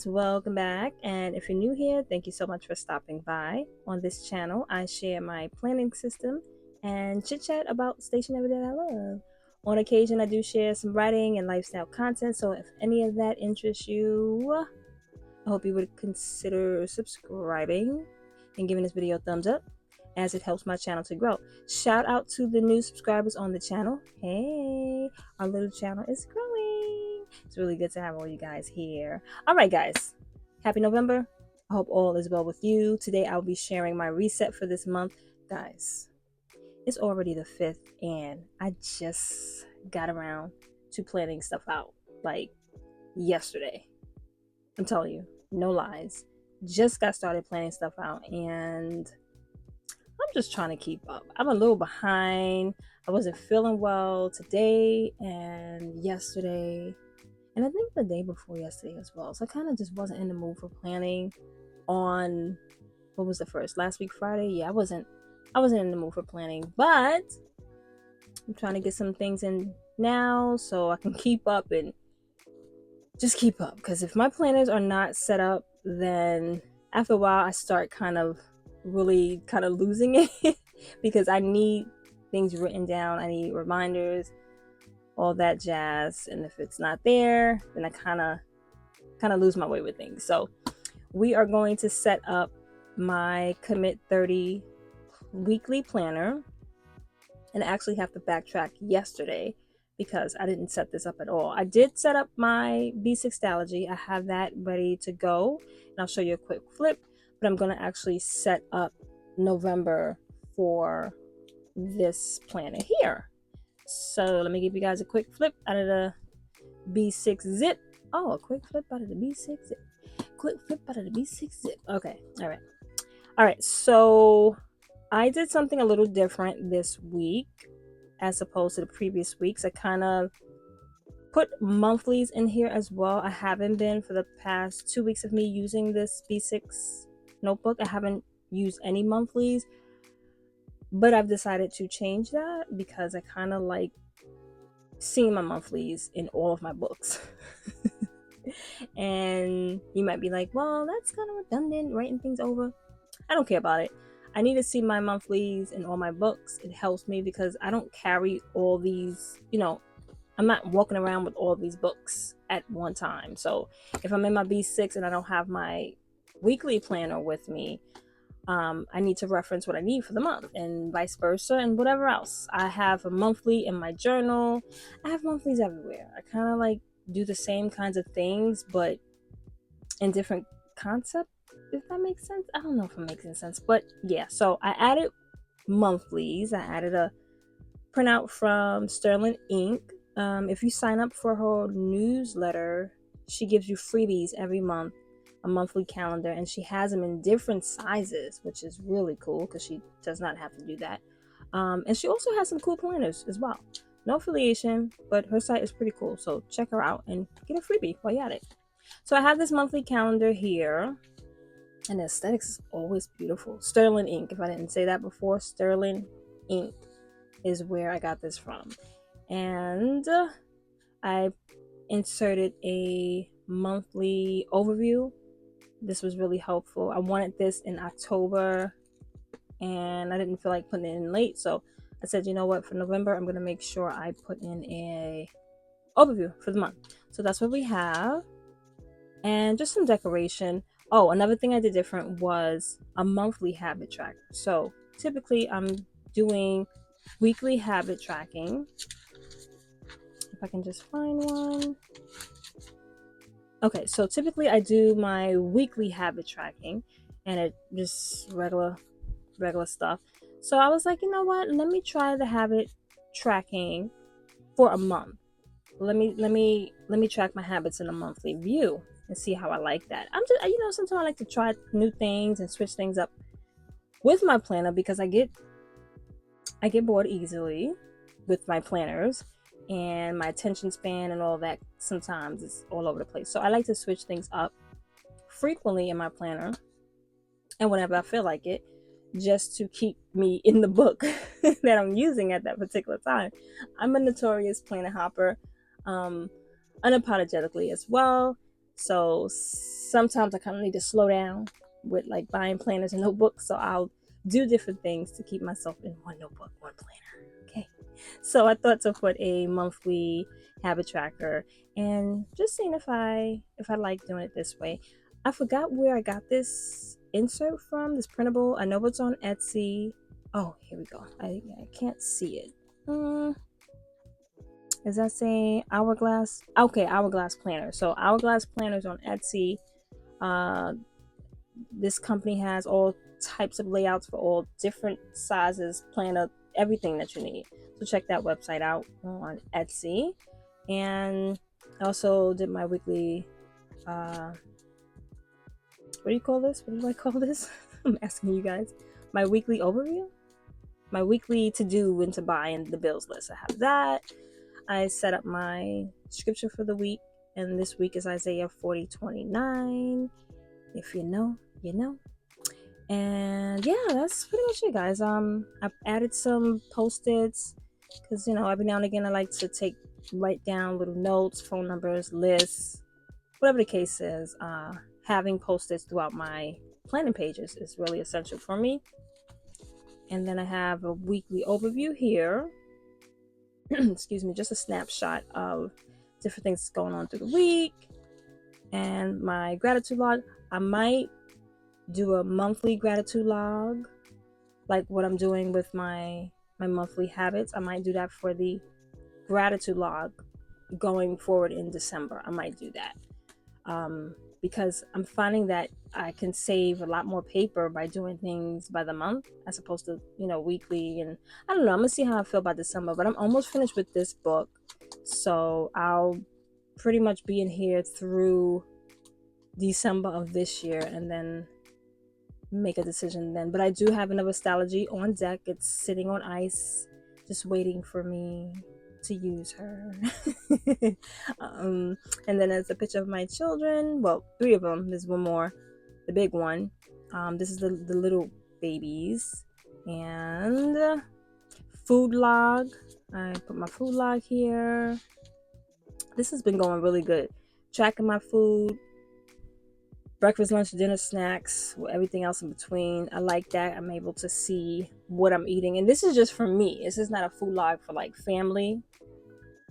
guys, welcome back. And if you're new here, thank you so much for stopping by. On this channel, I share my planning system and chit chat about stationery that I love. On occasion, I do share some writing and lifestyle content, so if any of that interests you, I hope you would consider subscribing and giving this video a thumbs up, as it helps my channel to grow. Shout out to the new subscribers on the channel. Hey, our little channel is growing. It's really good to have all you guys here. All right, guys, happy November. I hope all is well with you. Today I'll be sharing my reset for this month. Guys, it's already the 5th and I just got around to planning stuff out like yesterday. I'm telling you, no lies. Just got started planning stuff out and I'm just trying to keep up. I'm a little behind. I wasn't feeling well today and yesterday, and I think the day before yesterday as well. So I kind of just wasn't in the mood for planning on, what was the first? Last week, Friday? Yeah, I wasn't in the mood for planning, but I'm trying to get some things in now so I can keep up and just keep up. Because if my planners are not set up, then after a while I start kind of losing it because I need things written down. I need reminders, all that jazz. And if it's not there, then I kind of lose my way with things. So we are going to set up my Commit 30 weekly planner. And I actually have to backtrack yesterday because I didn't set this up at all. I did set up my B6 I have that ready to go, and I'll show you a quick flip. But I'm going to actually set up November for this planner here. So let me give you guys a quick flip out of the B6 zip. Oh, a quick flip out of the B6 zip. Quick flip out of the B6 zip. Okay. All right. So I did something a little different this week as opposed to the previous weeks. I kind of put monthlies in here as well. I haven't been for the past 2 weeks of me using this B6 notebook. I haven't used any monthlies, but I've decided to change that because I kind of like seeing my monthlies in all of my books. And you might be like, well, that's kind of redundant, writing things over. I don't care about it. I need to see my monthlies in all my books. It helps me because I don't carry all these, I'm not walking around with all these books at one time. So if I'm in my B6 and I don't have my weekly planner with me, I need to reference what I need for the month and vice versa and whatever else. I have a monthly in my journal. I have monthlies everywhere. I kind of like do the same kinds of things, but in different concepts, if that makes sense. I don't know if it makes any sense, but yeah. So I added monthlies. I added a printout from Sterling Ink. If you sign up for her newsletter, she gives you freebies every month, a monthly calendar, and she has them in different sizes, which is really cool because she does not have to do that. And she also has some cool planners as well. No affiliation, but her site is pretty cool. So check her out and get a freebie while you're at it. So I have this monthly calendar here, and the aesthetics is always beautiful. Sterling Ink, if I didn't say that before, Sterling Ink is where I got this from. And I inserted a monthly overview. This was really helpful. I wanted this in October and I didn't feel like putting it in late, so I said, you know what, for November I'm going to make sure I put in a overview for the month. So that's what we have, and just some decoration. Oh, another thing I did different was a monthly habit tracker. So typically I'm doing weekly habit tracking. If I can just find one. Okay, so typically I do my weekly habit tracking, and it just regular stuff. So I was like, you know what? Let me try the habit tracking for a month. Let me track my habits in a monthly view and see how I like that. I'm just, sometimes I like to try new things and switch things up with my planner because I get bored easily with my planners. And my attention span and all that sometimes is all over the place. So I like to switch things up frequently in my planner and whenever I feel like it, just to keep me in the book that I'm using at that particular time. I'm a notorious planner hopper, unapologetically as well. So sometimes I kind of need to slow down with like buying planners and notebooks. So I'll do different things to keep myself in one notebook, one planner. Okay. So I thought to put a monthly habit tracker and just seeing if I like doing it this way. I forgot where I got this insert from, this printable. I know it's on Etsy. Oh, here we go. I can't see it. Is that saying Hourglass? Okay, Hourglass Planner. So Hourglass Planners on Etsy. Uh, this company has all types of layouts for all different sizes, planner, everything that you need. So check that website out on Etsy. And I also did my weekly, what do you call this? What do I call this? I'm asking you guys. My weekly overview? My weekly to do and to buy and the bills list. I have that. I set up my scripture for the week, and this week is Isaiah 40:29. If you know, you know. And yeah, that's pretty much it, guys. I've added some post-its because every now and again I like to write down little notes, phone numbers, lists, whatever the case is. Having post-its throughout my planning pages is really essential for me. And then I have a weekly overview here. Excuse me, just a snapshot of different things going on through the week. And my gratitude log. I might do a monthly gratitude log, like what I'm doing with my monthly habits. I might do that for the gratitude log going forward in December. I might do that because I'm finding that I can save a lot more paper by doing things by the month as opposed to weekly. And I don't know, I'm gonna see how I feel about December, but I'm almost finished with this book, so I'll pretty much be in here through December of this year and then make a decision then. But I do have another Astrology on deck. It's sitting on ice, just waiting for me to use her. And then there's a picture of my children. Well, 3 of them. There's one more, the big one. This is the little babies. And food log. I put my food log here. This has been going really good. Tracking my food, breakfast, lunch, dinner, snacks, everything else in between. I like that. I'm able to see what I'm eating. And this is just for me. This is not a food log for like family.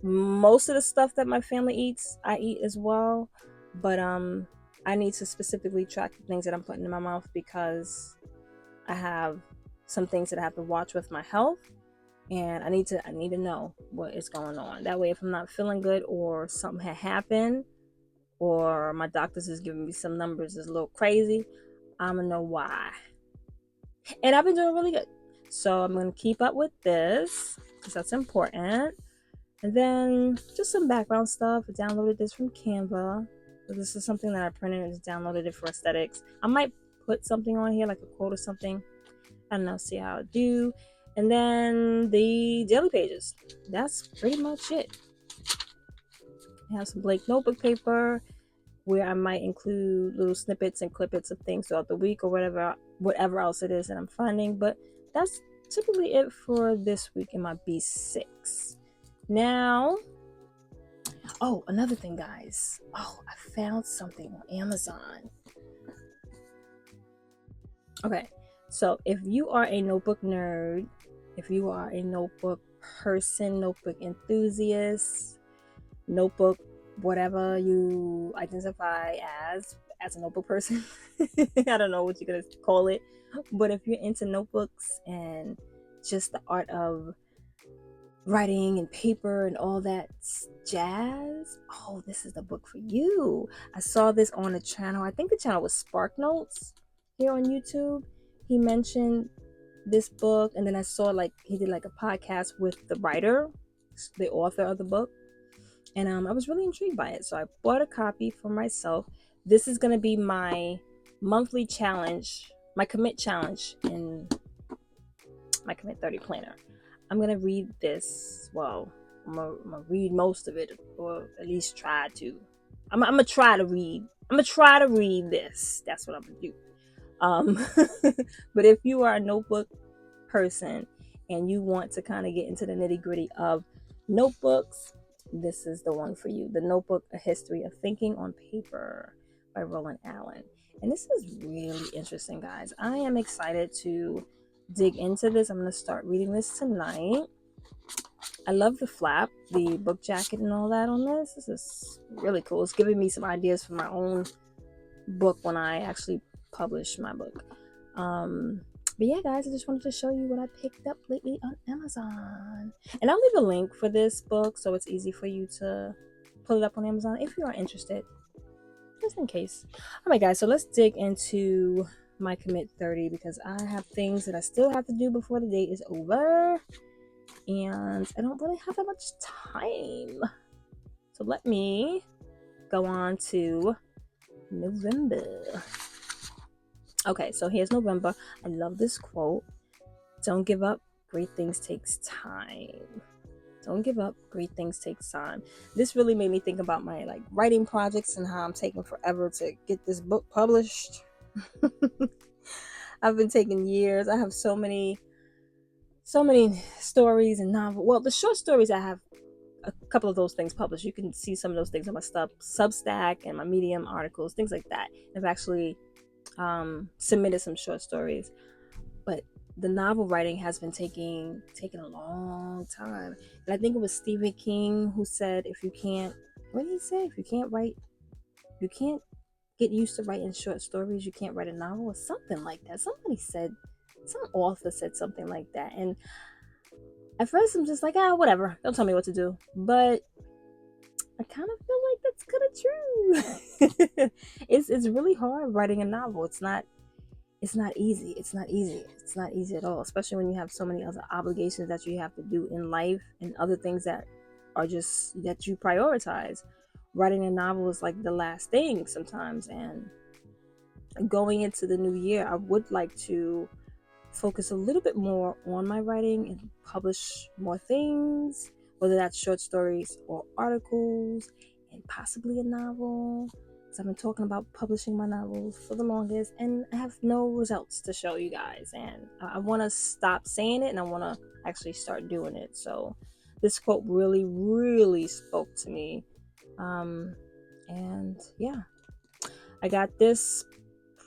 Most of the stuff that my family eats, I eat as well. But I need to specifically track the things that I'm putting in my mouth because I have some things that I have to watch with my health. And I need to know what is going on. That way, if I'm not feeling good or something had happened, or my doctors is giving me some numbers that's a little crazy, I'm gonna know why. And I've been doing really good. So I'm gonna keep up with this because that's important. And then just some background stuff. I downloaded this from Canva. So this is something that I printed and just downloaded it for aesthetics. I might put something on here, like a quote or something. I don't know, see how I do. And then the daily pages. That's pretty much it. I have some blank notebook paper where I might include little snippets and clippets of things throughout the week or whatever else it is that I'm finding. But that's typically it for this week in my B6. Now, another thing, guys. I found something on Amazon. Okay, so if you are a notebook nerd, if you are a notebook person, notebook enthusiast, notebook, whatever you identify as a notebook person, I don't know what you're gonna call it, but if you're into notebooks and just the art of writing and paper and all that jazz, this is the book for you. I saw this on a channel. I think the channel was Spark Notes here on YouTube. He mentioned this book, and then I saw he did a podcast with the writer, the author of the book, and I was really intrigued by it. So I bought a copy for myself. This is going to be my monthly challenge, my commit challenge in my Commit 30 planner. I'm going to read this. Well, I'm going to read most of it, or at least try to. I'm going to try to read. I'm going to try to read this. That's what I'm going to do. But if you are a notebook person and you want to kind of get into the nitty gritty of notebooks, this is the one for you. The Notebook: A History of Thinking on Paper by Roland Allen. And this is really interesting, guys. I am excited to dig into this. I'm going to start reading this tonight. I love the flap, the book jacket, and all that on this. This is really cool. It's giving me some ideas for my own book when I actually publish my book. But yeah, guys, I just wanted to show you what I picked up lately on Amazon. And I'll leave a link for this book so it's easy for you to pull it up on Amazon if you are interested, just in case. All right, guys, so let's dig into my Commit 30 because I have things that I still have to do before the date is over. And I don't really have that much time. So let me go on to November. Okay, so here's November. I love this quote. Don't give up. Great things takes time. Don't give up. Great things takes time. This really made me think about my writing projects and how I'm taking forever to get this book published. I've been taking years. I have so many stories and novels. Well, the short stories, I have a couple of those things published. You can see some of those things on my Substack and my Medium articles, things like that. I've actually submitted some short stories, but the novel writing has been taking a long time. And I think it was Stephen King who said, if you can't, what did he say? If you can't write, you can't get used to writing short stories, you can't write a novel, or something like that. Somebody said, some author said something like that. And at first I'm just like, whatever, don't tell me what to do. But I kind of feel like that's kind of true. It's really hard writing a novel. It's not easy. It's not easy at all, especially when you have so many other obligations that you have to do in life and other things that are just that you prioritize. Writing a novel is like the last thing sometimes. And going into the new year, I would like to focus a little bit more on my writing and publish more things, whether that's short stories or articles, and possibly a novel. I've been talking about publishing my novels for the longest, and I have no results to show you guys. And I want to stop saying it, and I want to actually start doing it. So this quote really, really spoke to me. And yeah, I got this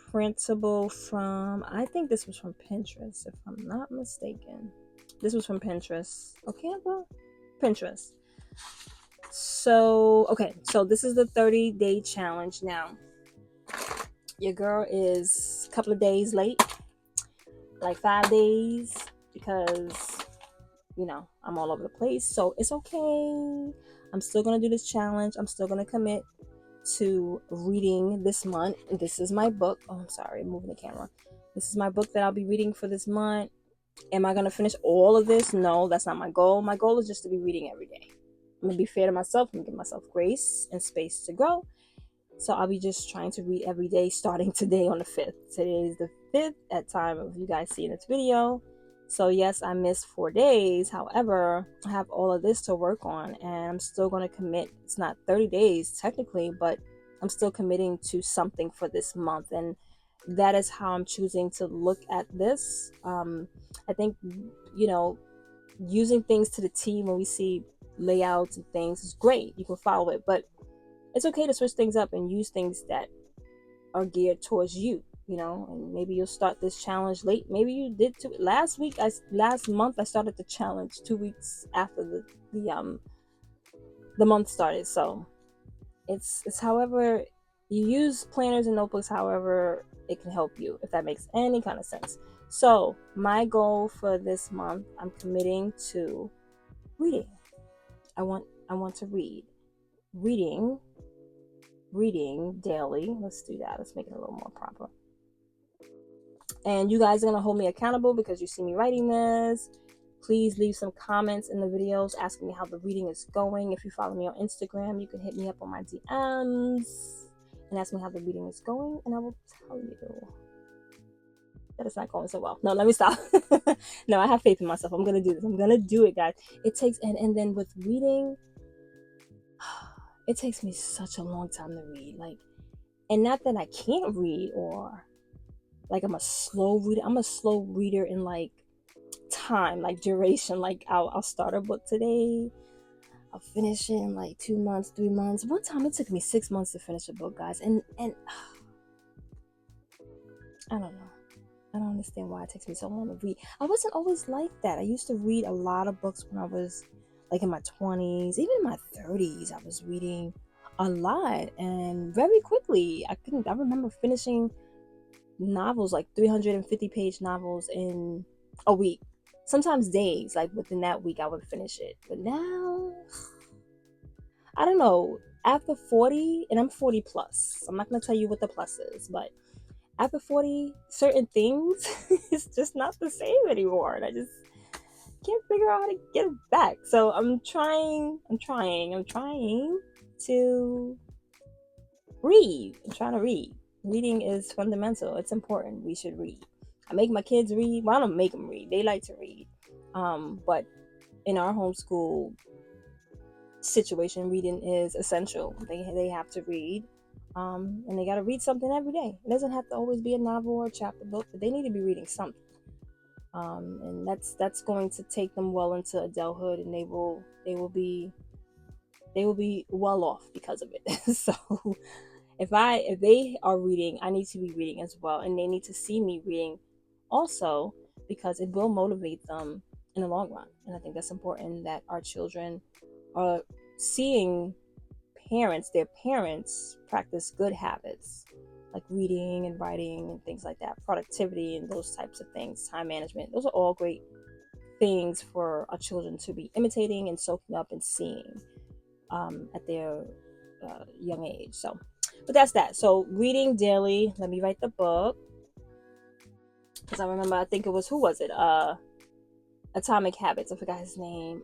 printable from, I think this was from Pinterest, if I'm not mistaken. This was from Pinterest. Okay, well, Pinterest. So, okay, so this is the 30-day challenge. Now, your girl is a couple of days late, like 5 days, because, I'm all over the place. So it's okay. I'm still going to do this challenge. I'm still going to commit to reading this month. This is my book. Oh, I'm sorry, I'm moving the camera. This is my book that I'll be reading for this month. Am I going to finish all of this? No, that's not my goal. My goal is just to be reading every day. I'm going to be fair to myself. I'm going to give myself grace and space to grow. So I'll be just trying to read every day starting today on the 5th. Today is the 5th at time of you guys seeing this video. So yes, I missed 4 days. However, I have all of this to work on, and I'm still going to commit. It's not 30 days technically, but I'm still committing to something for this month. And that is how I'm choosing to look at this. I think, using things to the T when we see layouts and things is great. You can follow it, but it's okay to switch things up and use things that are geared towards you, and maybe you'll start this challenge late. Maybe you did too. Last month I started the challenge 2 weeks after the month started. So it's however you use planners and notebooks, however it can help you, if that makes any kind of sense. So my goal for this month, I'm committing to reading. I want to reading daily. Let's do that. Let's make it a little more proper. And you guys are going to hold me accountable because you see me writing this. Please leave some comments in the videos asking me how the reading is going. If you follow me on Instagram, you can hit me up on my DMs and ask me how the reading is going, and I will tell you that it's not going so well. No, let me stop. No, I have faith in myself. I'm going to do this. I'm going to do it, guys. It takes, and then with reading, it takes me such a long time to read. And not that I can't read or I'm a slow reader. I'm a slow reader in time, duration. I'll start a book today. I'll finish it in like 2 months, 3 months. One time it took me 6 months to finish a book, guys. And I don't know. I don't understand why it takes me so long to read. I wasn't always like that. I used to read a lot of books when I was like in my 20s, even in my 30s. I was reading a lot and very quickly. I remember finishing novels, like 350-page novels in a week. Sometimes days, like within that week I would finish it. But now, I don't know. After 40, and I'm 40 plus. I'm not going to tell you what the plus is, but after 40, certain things it's just not the same anymore, and I just can't figure out how to get it back. So I'm trying to read. I'm trying to read. Reading is fundamental. It's important. We should read. I make my kids read. Well, I don't make them read. They like to read. But in our homeschool situation, reading is essential. They have to read. And they got to read something every day. It doesn't have to always be a novel or a chapter book, but they need to be reading something. And that's going to take them well into adulthood, and they will be well off because of it. So if they are reading, I need to be reading as well, and they need to see me reading also, because it will motivate them in the long run. And I think that's important, that our children are seeing their parents practice good habits like reading and writing and things like that, productivity and those types of things, time management. Those are all great things for our children to be imitating and soaking up and seeing at their young age. So, but that's that. So reading daily. Let me write the book, because I remember, I think it was, who was it? Atomic Habits. I forgot his name.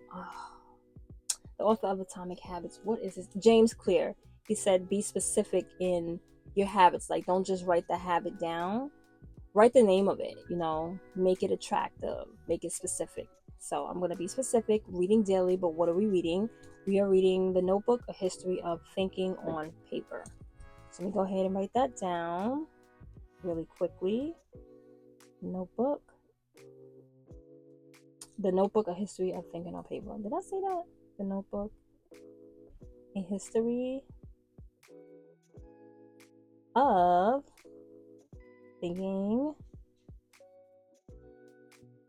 The author of Atomic Habits. What is this? James Clear. He said, be specific in your habits. Like, don't just write the habit down. Write the name of it, make it attractive, make it specific. So I'm going to be specific, reading daily. But what are we reading? We are reading The Notebook, A History of Thinking on Paper. So let me go ahead and write that down really quickly. The Notebook, A History of Thinking on Paper. Did I say that? The Notebook, A History of Thinking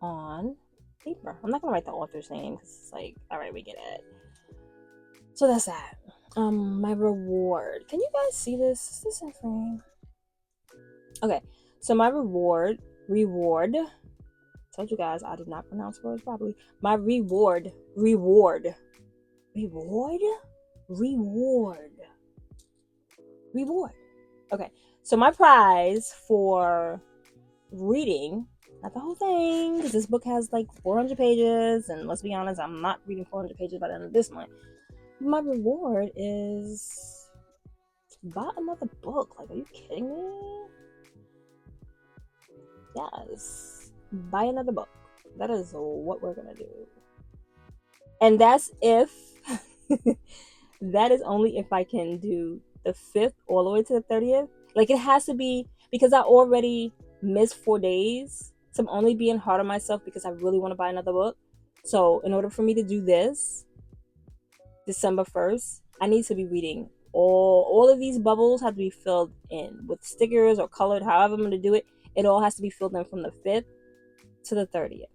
on Paper. I'm not gonna write the author's name because it's like, all right, we get it. So that's that. My reward. Can you guys see this? Is this in frame? Okay, so my reward. Told you guys I did not pronounce words properly. My reward. Okay, so my prize for reading, not the whole thing, because this book has like 400 pages, and let's be honest, I'm not reading 400 pages by the end of this month. My reward is buy another book. Like, are you kidding me? Yes, buy another book. That is what we're gonna do, and that's if that is only if I can do the 5th all the way to the 30th. Like, it has to be, because I already missed 4 days, so I'm only being hard on myself because I really want to buy another book. So in order for me to do this December 1st, I need to be reading all of these bubbles have to be filled in with stickers or colored, however I'm going to do it. It all has to be filled in from the 5th to the 30th.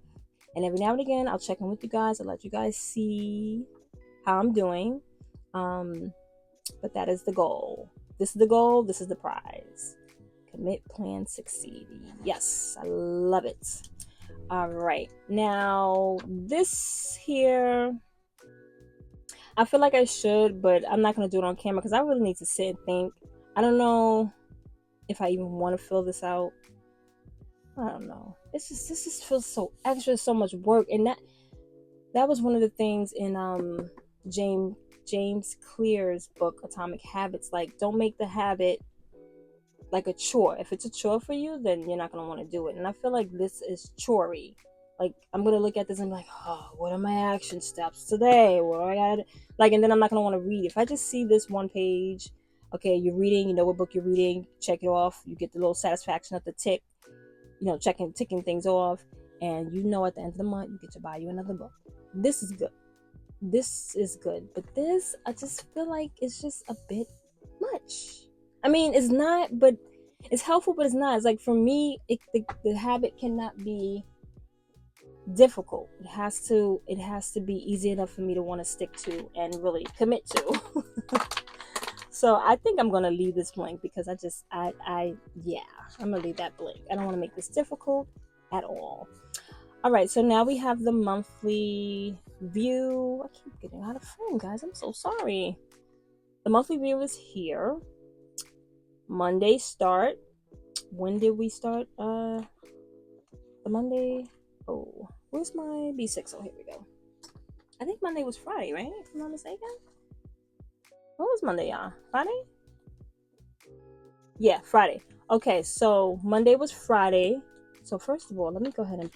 And every now and again, I'll check in with you guys. I'll let you guys see how I'm doing. But that is the goal. This is the goal. This is the prize. Commit, plan, succeed. Yes, I love it. All right. Now, this here, I feel like I should, but I'm not going to do it on camera because I really need to sit and think. I don't know if I even want to fill this out. I don't know. This just feels so extra, so much work. And that was one of the things in James Clear's book, Atomic Habits. Like, don't make the habit like a chore. If it's a chore for you, then you're not going to want to do it. And I feel like this is chorey. Like, I'm going to look at this and be like, oh, what are my action steps today? What do I got? Like, and then I'm not going to want to read. If I just see this one page, okay, you're reading, you know what book you're reading, check it off. You get the little satisfaction of the tick, ticking things off. And at the end of the month, you get to buy you another book. This is good. this is good, but this, I just feel like it's just a bit much. I mean, it's not, but it's helpful, but it's not. It's like, for me, the habit cannot be difficult. It has to be easy enough for me to want to stick to and really commit to. So I think I'm gonna leave this blank, because yeah, I'm gonna leave that blank. I don't want to make this difficult at all. All right, so now we have the monthly view. I keep getting out of frame, guys. I'm so sorry. The monthly view is here. Monday start. When did we start? The Monday. Oh, where's my B6? Oh, here we go. I think Monday was Friday, right? If I'm not mistaken. What was Monday, y'all? Friday? Yeah, Friday. Okay, so Monday was Friday. So first of all, let me go ahead and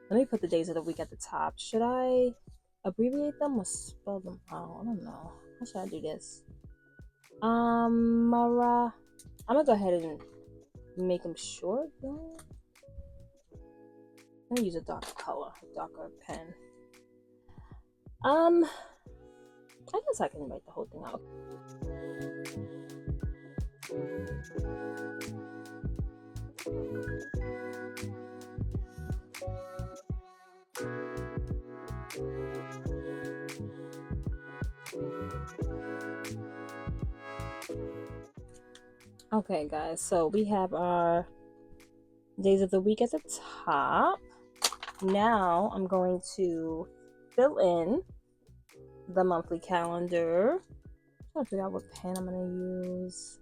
let me put the days of the week at the top. Should I abbreviate them or spell them out? I don't know. How should I do this? Mara. I'm gonna go ahead and make them short though. I'm gonna use a darker color, darker pen. I guess I can write the whole thing out. Okay, guys, so we have our days of the week at the top. Now I'm going to fill in the monthly calendar. I'm trying to figure out what pen I'm gonna use.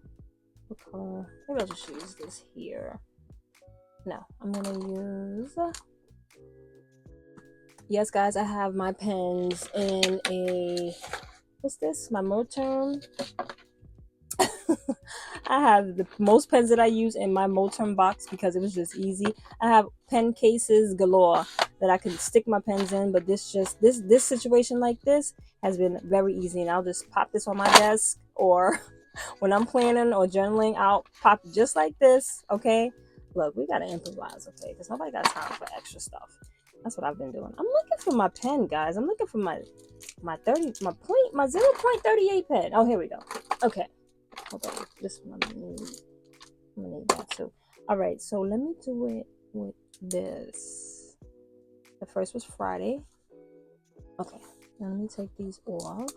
What color? Maybe I'll just use this here. No, I'm gonna use. Yes, guys, I have my pens in a. What's this? My Moterm. I have the most pens that I use in my Moterm box because it was just easy. I have pen cases galore that I can stick my pens in, but this situation like this has been very easy, and I'll just pop this on my desk, or when I'm planning or journaling, I'll pop it just like this. Okay, look, we gotta improvise, okay, because nobody got time for extra stuff. That's what I've been doing. I'm looking for my pen, guys. I'm looking for my 0.38 pen. Oh, here we go. Okay. Hold on, this one I'm gonna need that too. All right, so let me do it with this. The first was Friday. Okay, now let me take these off.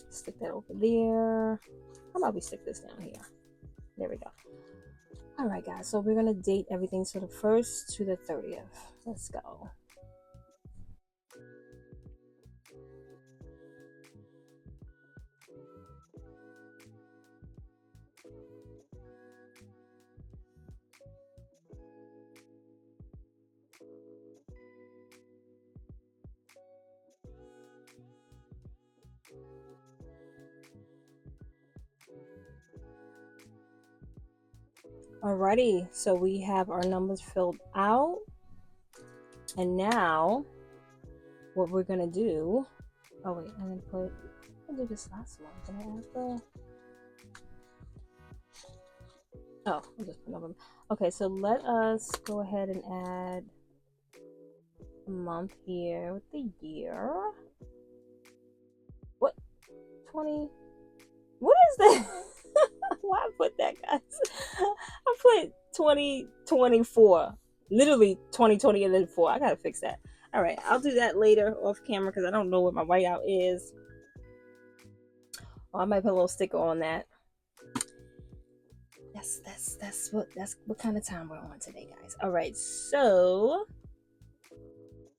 Stick that over there. How about we stick this down here? There we go. All right, guys, so we're gonna date everything, so the 1st to the 30th. Let's go. Alrighty, so we have our numbers filled out, and now what we're gonna do. Oh wait, I'm gonna put. I'll do this last one. Can I add the? Oh, I'll just put them. Okay, so let us go ahead and add a month here with the year. What? 20? What is that? Why I put that, guys? I put 2024. Literally 2020 and then 4. I gotta fix that. All right, I'll do that later off camera because I don't know what my whiteout is. Oh, I might put a little sticker on that. That's what kind of time we're on today, guys. All right, so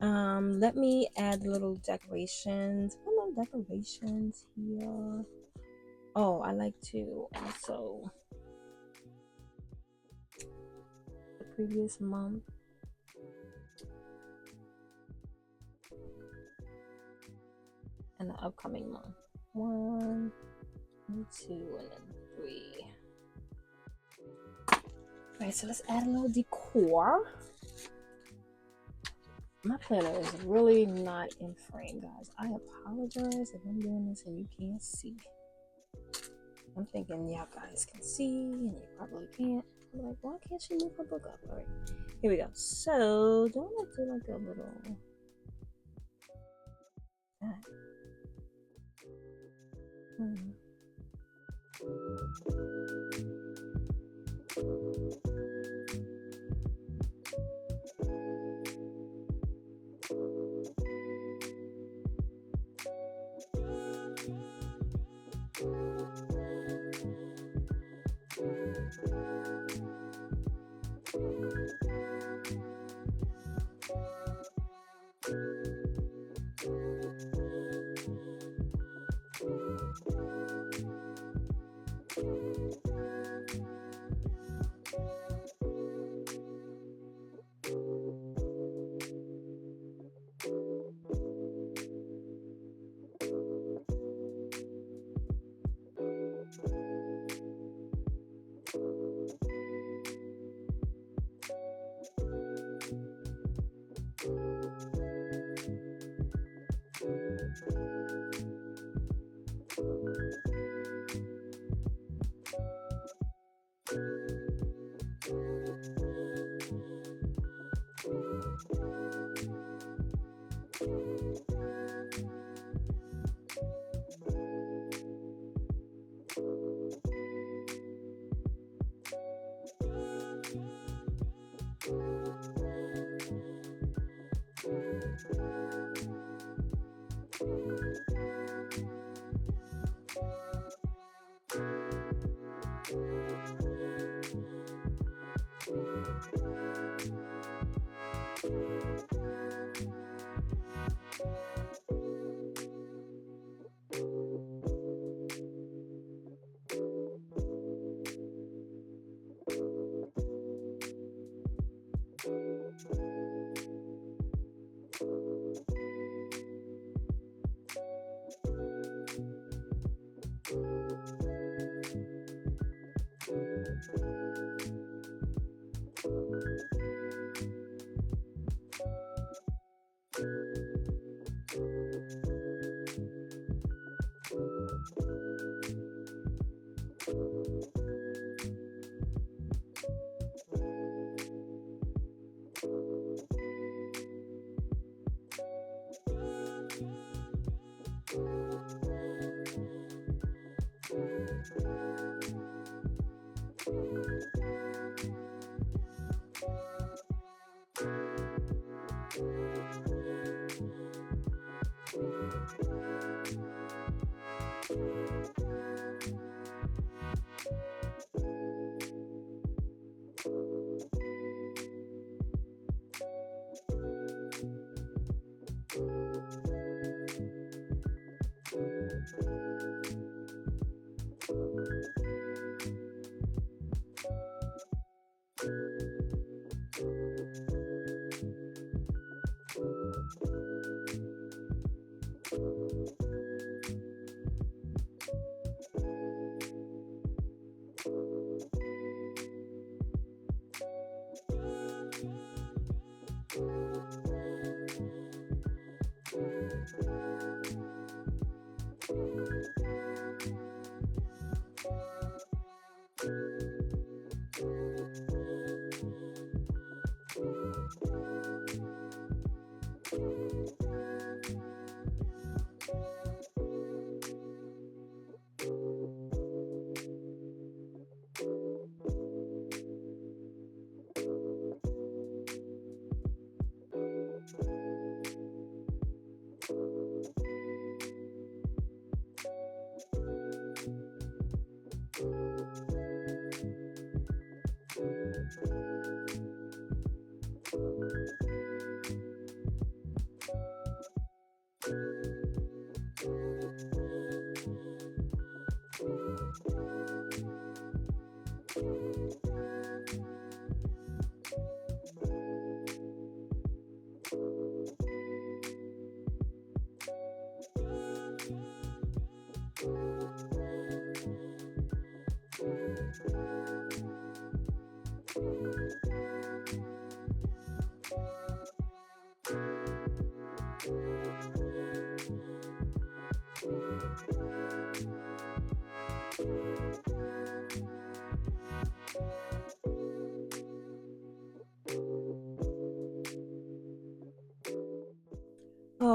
let me add little decorations. Hello, decorations here. Oh, I like to also the previous month. And the upcoming month. 1, 2, and then 3. Alright, so let's add a little decor. My planner is really not in frame, guys. I apologize if I'm doing this and you can't see. I'm thinking y'all guys can see, and you probably can't. I'm like, why can't she move her book up? All right, here we go. So don't I do like a little? Hmm.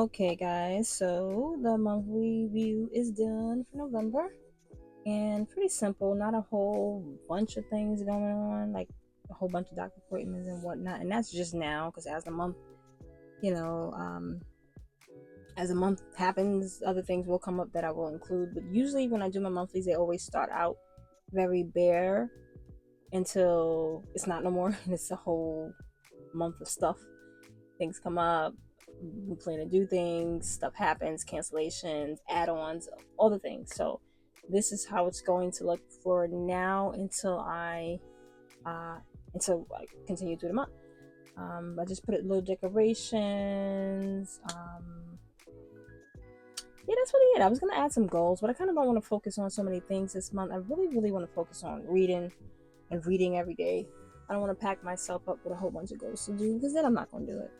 Okay, guys, so the monthly view is done for November, and pretty simple, not a whole bunch of things going on, like a whole bunch of doctor appointments and whatnot. And that's just now, because as the month, you know, as a month happens, other things will come up that I will include. But usually, when I do my monthlies, they always start out very bare until it's not no more, and it's a whole month of stuff. Things come up, we plan to do things, stuff happens, cancellations, add-ons, all the things. So this is how it's going to look for now uh until I continue through the month. I just put little decorations. Yeah, that's really it. I was gonna add some goals, but I kind of don't want to focus on so many things this month. I really want to focus on reading and reading every day. I don't want to pack myself up with a whole bunch of goals to do, because then I'm not gonna do it.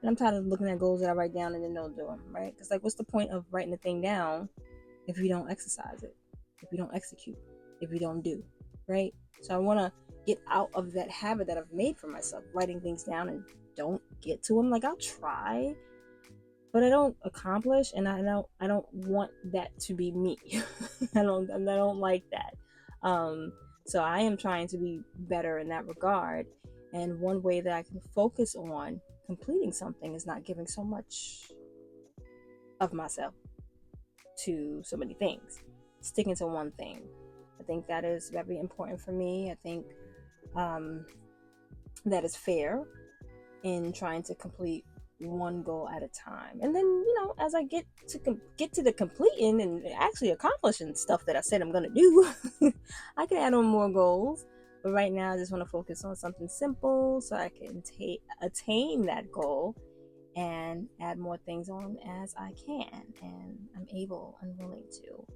And I'm tired of looking at goals that I write down and then don't do them, right? Because, like, what's the point of writing a thing down if you don't exercise it, if you don't execute, if you don't do, right? So I want to get out of that habit that I've made for myself, writing things down and don't get to them. Like, I'll try, but I don't accomplish, and I don't want that to be me. I don't like that. So I am trying to be better in that regard, and one way that I can focus on completing something is not giving so much of myself to so many things, sticking to one thing. I think that is very important for me. I think that is fair in trying to complete one goal at a time, and then, as I get to the completing and actually accomplishing stuff that I said I'm gonna do, I can add on more goals. But right now I just want to focus on something simple so I can attain that goal and add more things on as I can and I'm able and willing to.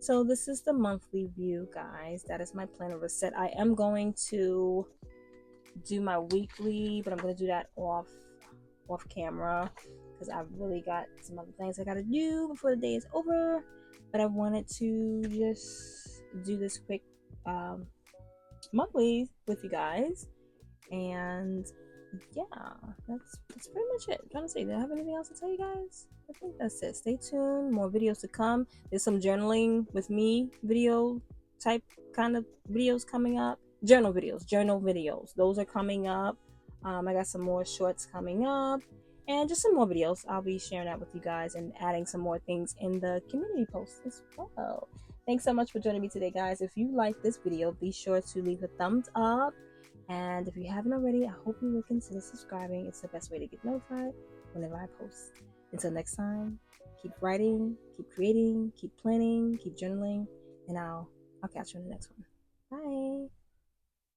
So this is the monthly view, guys. That is my plan of reset. I am going to do my weekly, but I'm going to do that off camera, because I've really got some other things I got to do before the day is over. But I wanted to just do this quick monthly with you guys, and yeah, that's pretty much it. I'm trying to say, do I have anything else to tell you guys? I think that's it. Stay tuned, more videos to come. There's some journaling with me video type kind of videos coming up. Journal videos, those are coming up. I got some more shorts coming up, and just some more videos. I'll be sharing that with you guys and adding some more things in the community posts as well. Thanks so much for joining me today, guys. If you like this video, be sure to leave a thumbs up, and if you haven't already, I hope you will consider subscribing. It's the best way to get notified whenever I post. Until next time, keep writing, keep creating, keep planning, keep journaling, and I'll catch you in the next one. Bye.